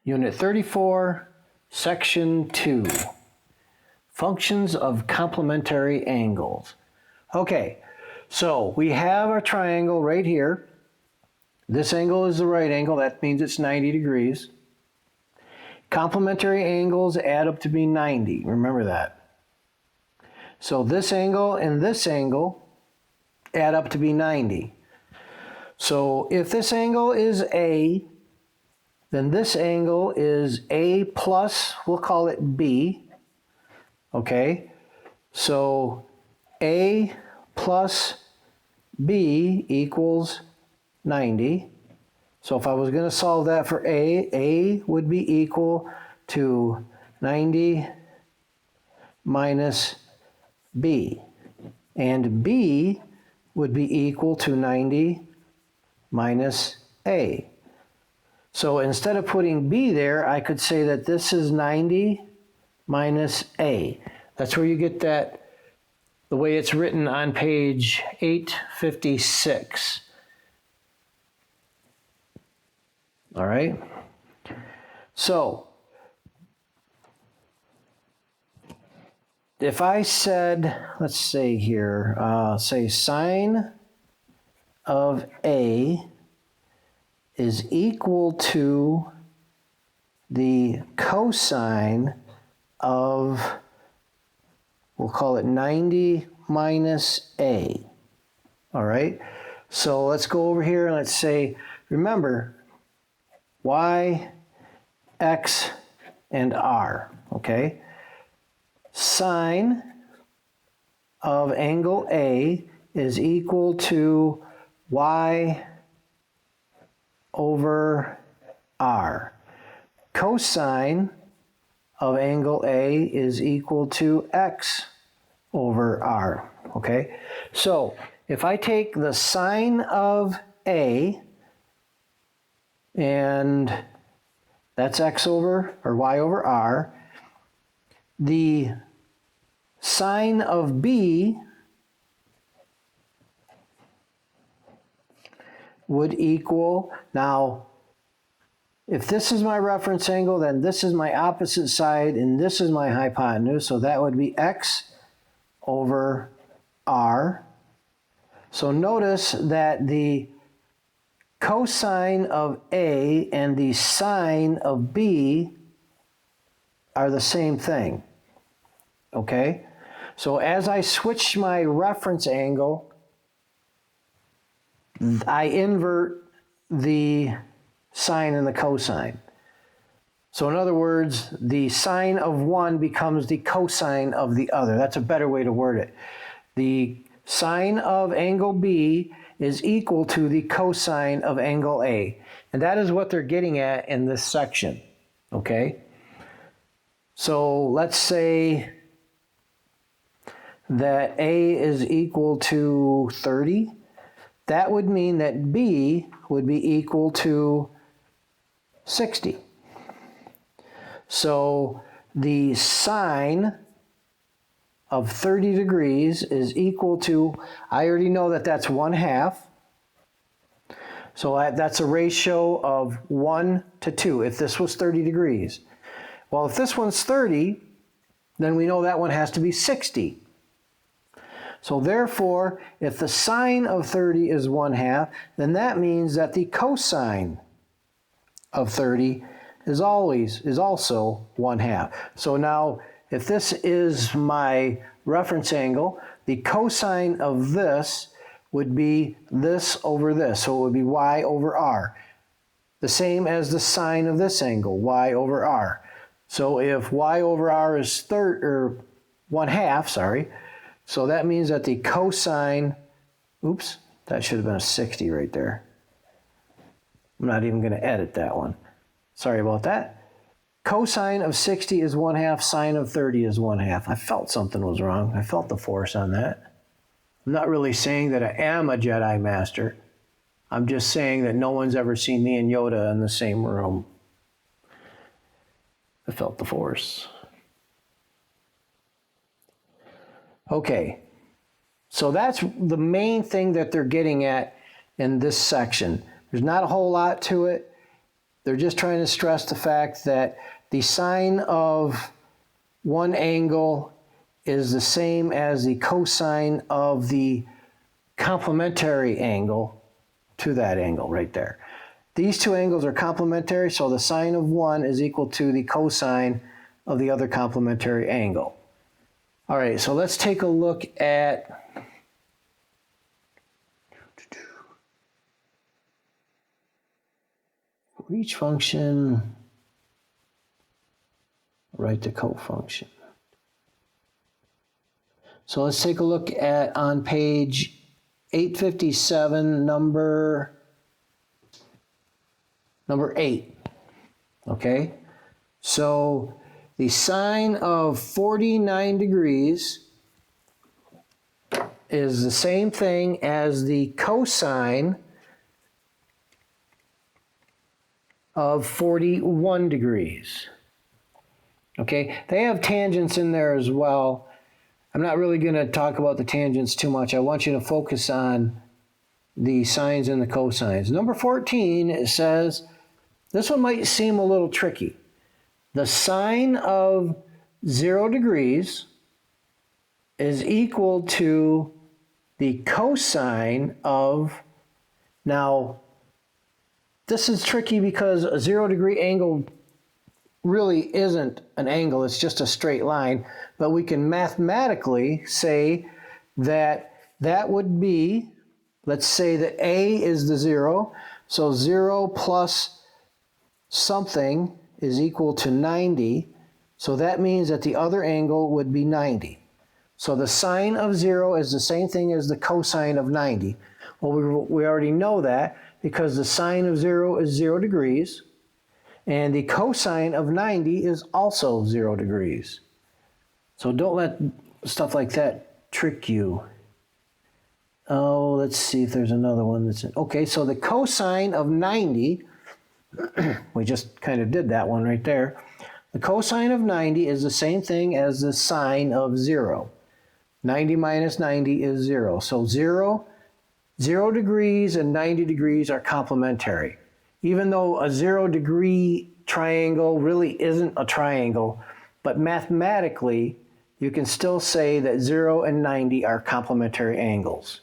Unit 34, Section 2, Functions of Complementary Angles. Okay, so we have our triangle right here. This angle is the right angle, that means it's 90 degrees. Complementary angles add up to be 90, remember that. So this angle and this angle add up to be 90. So if this angle is A, then this angle is A plus, we'll call it B. Okay, so A plus B equals 90. So if I was going to solve that for A would be equal to 90 minus B. And B would be equal to 90 minus A. So instead of putting B there, I could say that this is 90 minus A. That's where you get that, the way it's written on page 856. All right? So, if I said, let's say here, say sine of A is equal to the cosine of, we'll call it 90 minus A. All right? So let's go over here and let's say, remember, Y, X, and R, okay? Sine of angle A is equal to Y over R. Cosine of angle A is equal to X over R, okay? So if I take the sine of A, and that's X over, or Y over R, the sine of B would equal, now, if this is my reference angle, then this is my opposite side, and this is my hypotenuse, so that would be X over R. So notice that the cosine of A and the sine of B are the same thing, okay? So as I switch my reference angle, I invert the sine and the cosine. So in other words, the sine of one becomes the cosine of the other. That's a better way to word it. The sine of angle B is equal to the cosine of angle A. And that is what they're getting at in this section, okay? So let's say that A is equal to 30. That would mean that B would be equal to 60. So the sine of 30 degrees is equal to, I already know that that's 1/2. So that's a ratio of 1 to 2 if this was 30 degrees. Well, if this one's 30, then we know that one has to be 60. So therefore, if the sine of 30 is 1/2, then that means that the cosine of 30 is also 1/2. So now, if this is my reference angle, the cosine of this would be this over this. So it would be Y over R. The same as the sine of this angle, Y over R. So if Y over R is 1/2, sorry, so that means that the cosine, oops, that should have been a 60 right there. I'm not even going to edit that one. Sorry about that. Cosine of 60 is 1/2, sine of 30 is 1/2. I felt something was wrong. I felt the force on that. I'm not really saying that I am a Jedi Master. I'm just saying that no one's ever seen me and Yoda in the same room. I felt the force. Okay, so that's the main thing that they're getting at in this section. There's not a whole lot to it. They're just trying to stress the fact that the sine of one angle is the same as the cosine of the complementary angle to that angle right there. These two angles are complementary, so the sine of one is equal to the cosine of the other complementary angle. All right, so let's take a look at for each function, write the cofunction. So let's take a look at on page 857, number 8. Okay, so the sine of 49 degrees is the same thing as the cosine of 41 degrees. Okay, they have tangents in there as well. I'm not really going to talk about the tangents too much. I want you to focus on the sines and the cosines. Number 14, it says, this one might seem a little tricky. The sine of 0 degrees is equal to the cosine of, now this is tricky because a 0 degree angle really isn't an angle, it's just a straight line, but we can mathematically say that that would be, let's say that A is the 0, so 0 plus something is equal to 90, so that means that the other angle would be 90. So the sine of 0 is the same thing as the cosine of 90. Well, we already know that because the sine of 0 is 0 degrees, and the cosine of 90 is also 0 degrees. So don't let stuff like that trick you. Oh, let's see if there's another one that's in. Okay, so the cosine of 90, we just kind of did that one right there. The cosine of 90 is the same thing as the sine of 0. 90 minus 90 is 0. So 0 degrees and 90 degrees are complementary. Even though a 0 degree triangle really isn't a triangle, but mathematically, you can still say that 0 and 90 are complementary angles.